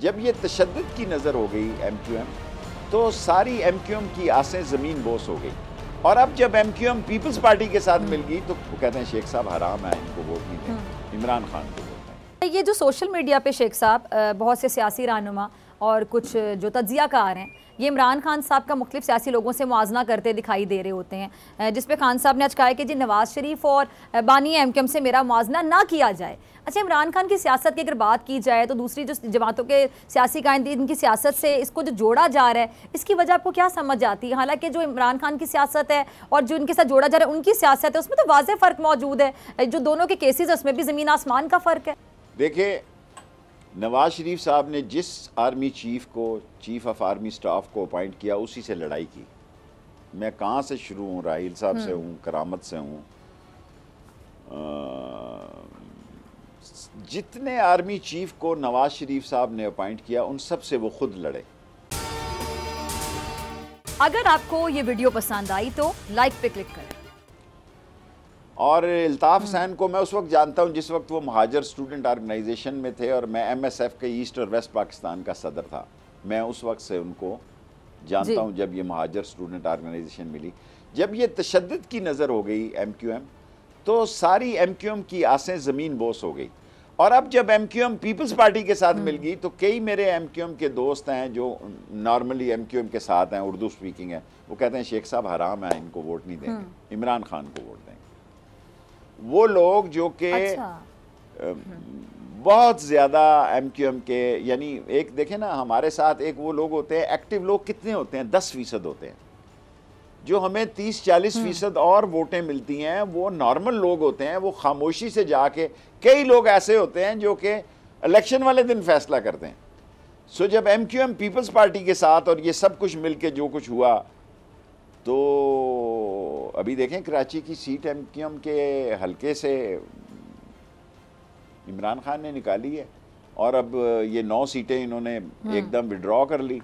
जब ये तशद्दुद की नज़र हो गई MQM, तो सारी MQM की आसें ज़मीन बोस हो गई। और अब जब MQM पीपल्स पार्टी के साथ मिल गई तो वो कहते हैं शेख साहब हराम है, इनको वोट नहीं दें, इमरान खान को वोट दें। ये जो सोशल मीडिया पे शेख साहब बहुत से सियासी रहनुमा और कुछ जो तज्जियाकार हैं, ये इमरान खान साहब का मुख्तलिफ सियासी लोगों से मुआजना करते दिखाई दे रहे होते हैं, जिस पे खान साहब ने आज कहा है कि जी नवाज शरीफ और बानी MQM से मेरा मुआजना ना किया जाए। अच्छा, इमरान खान की सियासत की अगर बात की जाए तो दूसरी जो जमातों के सियासी कायदीन की सियासत से इसको जो जोड़ा जा रहा है, इसकी वजह आपको क्या समझ आती है? हालांकि जो इमरान खान की सियासत है और जो इनके साथ जोड़ा जा रहा है उनकी सियासत है, उसमें तो वाज़ेह फ़र्क मौजूद है। जो दोनों के केसेस है उसमें भी ज़मीन आसमान का फ़र्क है। देखिए, नवाज शरीफ साहब ने जिस आर्मी चीफ को, चीफ ऑफ आर्मी स्टाफ को अपॉइंट किया, उसी से लड़ाई की। मैं कहाँ से शुरू हूँ? राहिल साहब से हूँ, करामत से हूँ। जितने आर्मी चीफ को नवाज शरीफ साहब ने अपॉइंट किया, उन सब से वो खुद लड़े। अगर आपको ये वीडियो पसंद आई तो लाइक पे क्लिक करें। और अल्ताफ़ हुसैन को मैं उस वक्त जानता हूँ जिस वक्त वो महाजर स्टूडेंट ऑर्गेनाइजेशन में थे और मैं MSF के ईस्ट और वेस्ट पाकिस्तान का सदर था। मैं उस वक्त से उनको जानता हूँ जब ये महाजर स्टूडेंट ऑर्गेनाइजेशन मिली। जब ये तशद्दुद की नज़र हो गई MQM, तो सारी MQM की आसें ज़मीन बोस हो गई। और अब जब MQM पीपल्स पार्टी के साथ मिल गई, तो कई मेरे MQM के दोस्त हैं जो नॉर्मली MQM के साथ हैं, उर्दू स्पीकिंग है, वो कहते हैं शेख साहब हराम है, इनको वोट नहीं देंगे, इमरान खान को वोट देंगे। वो लोग जो कि बहुत ज़्यादा MQM के, यानी एक देखें ना, हमारे साथ एक वो लोग होते हैं, एक्टिव लोग कितने होते हैं? 10% होते हैं। जो हमें 30-40% और वोटें मिलती हैं, वो नॉर्मल लोग होते हैं, वो खामोशी से जाके, कई लोग ऐसे होते हैं जो कि इलेक्शन वाले दिन फैसला करते हैं। सो जब MQM पीपल्स पार्टी के साथ और ये सब कुछ मिल के जो कुछ हुआ, तो अभी देखें कराची की सीट MQM के हल्के से इमरान खान ने निकाली है और अब ये 9 सीटें इन्होंने एकदम विड्रॉ कर ली,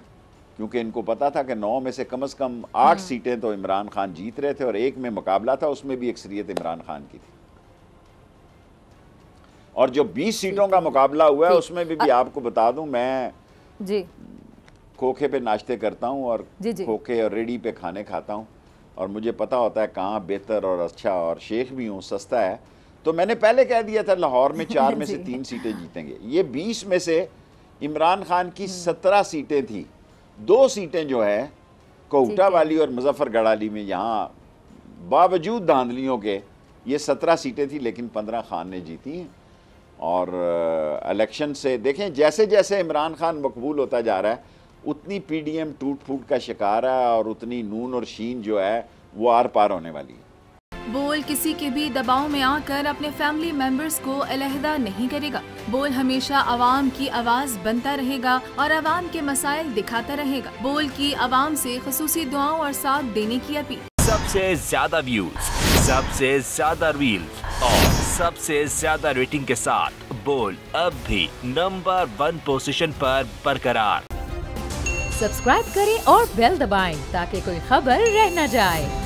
क्योंकि इनको पता था कि 9 में से कम 8 सीटें तो इमरान खान जीत रहे थे और एक में मुकाबला था, उसमें भी अक्सरियत इमरान खान की थी। और जो 20 सीटों का मुकाबला हुआ है उसमें भी आपको बता दूं, मैं जी खोखे पे नाश्ते करता हूं और खोखे और रेडी पे खाने खाता हूं और मुझे पता होता है कहाँ बेहतर और अच्छा, और शेख भी हूँ, सस्ता है। तो मैंने पहले कह दिया था लाहौर में 4 में से 3 सीटें जीतेंगे। ये 20 में से इमरान खान की 17 सीटें थी। 2 सीटें जो है कोहटा वाली और मुजफ्फरगढ़ वाली में, यहाँ बावजूद धांधलियों के ये 17 सीटें थी, लेकिन 15 खान ने जीती हैं। और इलेक्शन से देखें, जैसे जैसे इमरान खान मकबूल होता जा रहा है, उतनी PDM टूट फूट का शिकार है और उतनी नून और शीन जो है वो आर पार होने वाली है। बोल किसी के भी दबाव में आकर अपने फैमिली मेंबर्स को अलहदा नहीं करेगा। बोल हमेशा आवाम की आवाज बनता रहेगा और आवाम के मसाइल दिखाता रहेगा। बोल की आवाम से खुसूसी दुआओं और साथ देने की अपील। सबसे ज्यादा व्यूज, सबसे ज्यादा रील्स और सबसे ज्यादा रेटिंग के साथ बोल अब भी नंबर 1 पोजीशन पर बरकरार। सब्सक्राइब करें और बेल दबाएं ताकि कोई खबर रह न जाए।